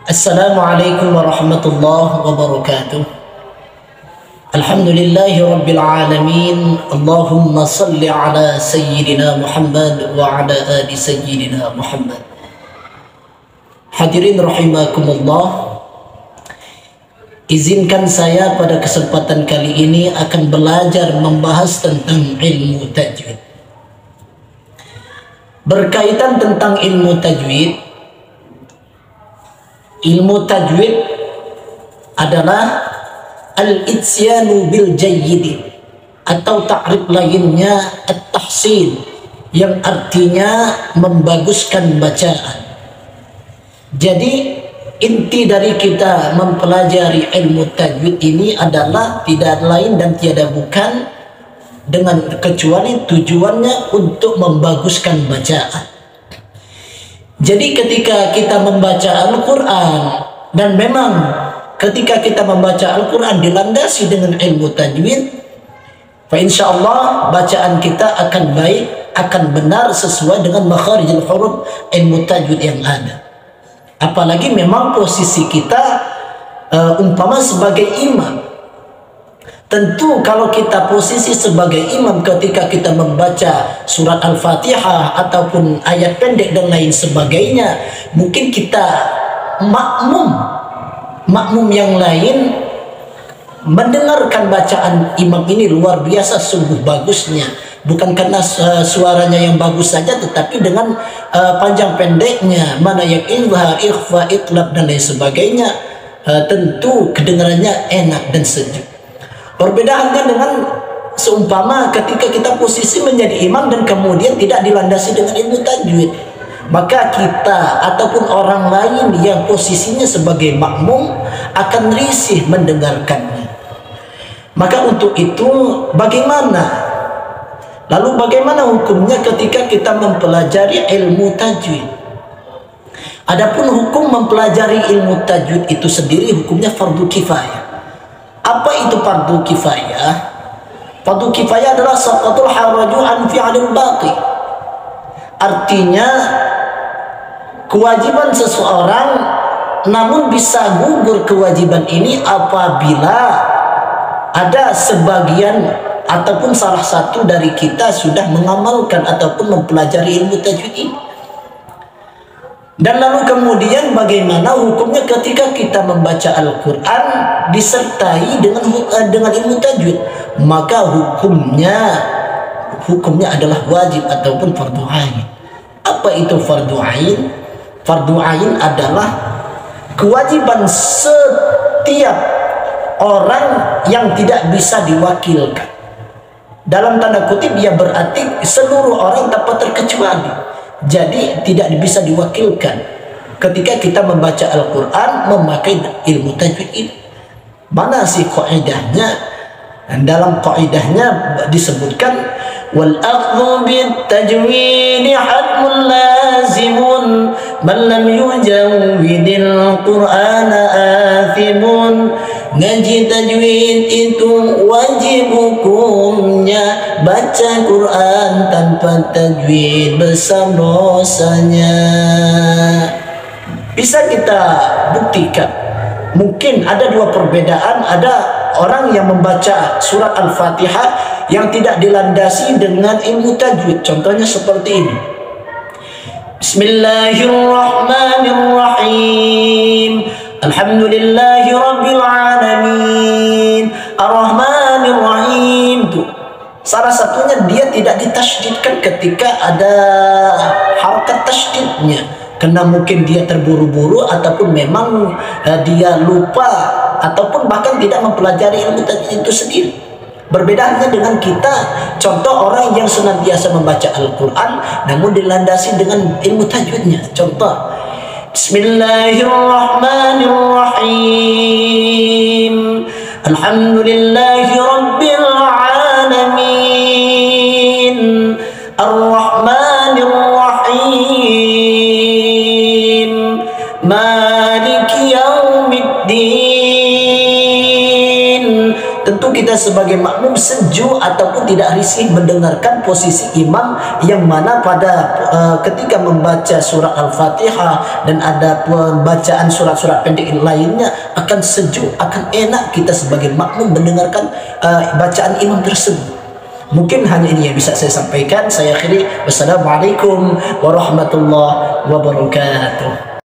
Assalamualaikum warahmatullahi wabarakatuh. Alhamdulillahi rabbil alamin. Allahumma salli ala sayyidina Muhammad wa ala ali sayyidina Muhammad. Hadirin rahimakumullah, izinkan saya pada kesempatan kali ini akan belajar membahas tentang ilmu tajwid. Berkaitan tentang ilmu tajwid, ilmu tajwid adalah al-ityanu bil jayyid, atau ta'rif lainnya at-tahsin, yang artinya membaguskan bacaan. Jadi inti dari kita mempelajari ilmu tajwid ini adalah tidak lain dan tiada bukan dengan kecuali tujuannya untuk membaguskan bacaan. Jadi ketika kita membaca Al-Quran, dan memang ketika kita membaca Al-Quran dilandasi dengan ilmu tajwid, insyaallah bacaan kita akan baik, akan benar sesuai dengan makharijul huruf ilmu tajwid yang ada. Apalagi memang posisi kita umpama sebagai imam. Tentu kalau kita posisi sebagai imam ketika kita membaca surat Al-Fatihah ataupun ayat pendek dan lain sebagainya, mungkin kita makmum yang lain mendengarkan bacaan imam ini luar biasa sungguh bagusnya, bukan karena suaranya yang bagus saja, tetapi dengan panjang pendeknya, mana yang izhar, ikhfa, itlab dan lain sebagainya, tentu kedengarannya enak dan sejuk. Perbedaannya dengan seumpama ketika kita posisi menjadi imam dan kemudian tidak dilandasi dengan ilmu tajwid, maka kita ataupun orang lain yang posisinya sebagai makmum akan risih mendengarkannya. Maka untuk itu lalu bagaimana hukumnya ketika kita mempelajari ilmu tajwid? Adapun hukum mempelajari ilmu tajwid itu sendiri hukumnya fardu kifayah. Apa itu fardu kifayah? Fardu kifayah adalah saqatul haraju an fi'lil baqi. Artinya kewajiban seseorang namun bisa gugur kewajiban ini apabila ada sebagian ataupun salah satu dari kita sudah mengamalkan ataupun mempelajari ilmu tajwid ini. Dan lalu kemudian bagaimana hukumnya ketika kita membaca Al-Quran disertai dengan ilmu tajwid? Maka hukumnya adalah wajib ataupun fardu ain. Apa itu fardu ain? Fardu ain adalah kewajiban setiap orang yang tidak bisa diwakilkan. Dalam tanda kutip ya berarti seluruh orang tanpa terkecuali. Jadi tidak bisa diwakilkan ketika kita membaca Al-Quran memakai ilmu tajwid ini. Mana sih kaidahnya? Dalam kaidahnya disebutkan wal akhdhu bit tajwid hatmun lazimun man lam yujawwidil qur'ana athimun. Ngaji tajwid itu wajib hukumnya, baca Quran tanpa tajwid besar dosanya. Bisa kita buktikan. Mungkin ada dua perbedaan. Ada orang yang membaca surat Al-Fatihah yang tidak dilandasi dengan ilmu tajwid. Contohnya seperti ini. Bismillahirrahmanirrahim. Alhamdulillahi rabbil alamin. Ar-Rahmanir Rahim. Tuh. Salah satunya dia tidak ditasydidkan ketika ada harakat tasydidnya, karena mungkin dia terburu-buru ataupun memang dia lupa ataupun bahkan tidak mempelajari ilmu tajwid itu sendiri. Berbedanya dengan kita, contoh orang yang senantiasa membaca Al-Quran namun dilandasi dengan ilmu tajwidnya. Contoh Bismillahirrahmanirrahim. Alhamdulillahi rabbil alamin. Ar-Rahmanir Rahim. Maliki yaumiddin. Tentu kita kita sebagai makmum sejuk ataupun tidak risih mendengarkan posisi imam yang mana pada ketika membaca surat Al-Fatihah dan ada pembacaan surat-surat pendek lainnya akan sejuk, akan enak kita sebagai makmum mendengarkan bacaan imam tersebut. Mungkin hanya ini yang bisa saya sampaikan. Saya akhiri. Wassalamualaikum warahmatullahi wabarakatuh.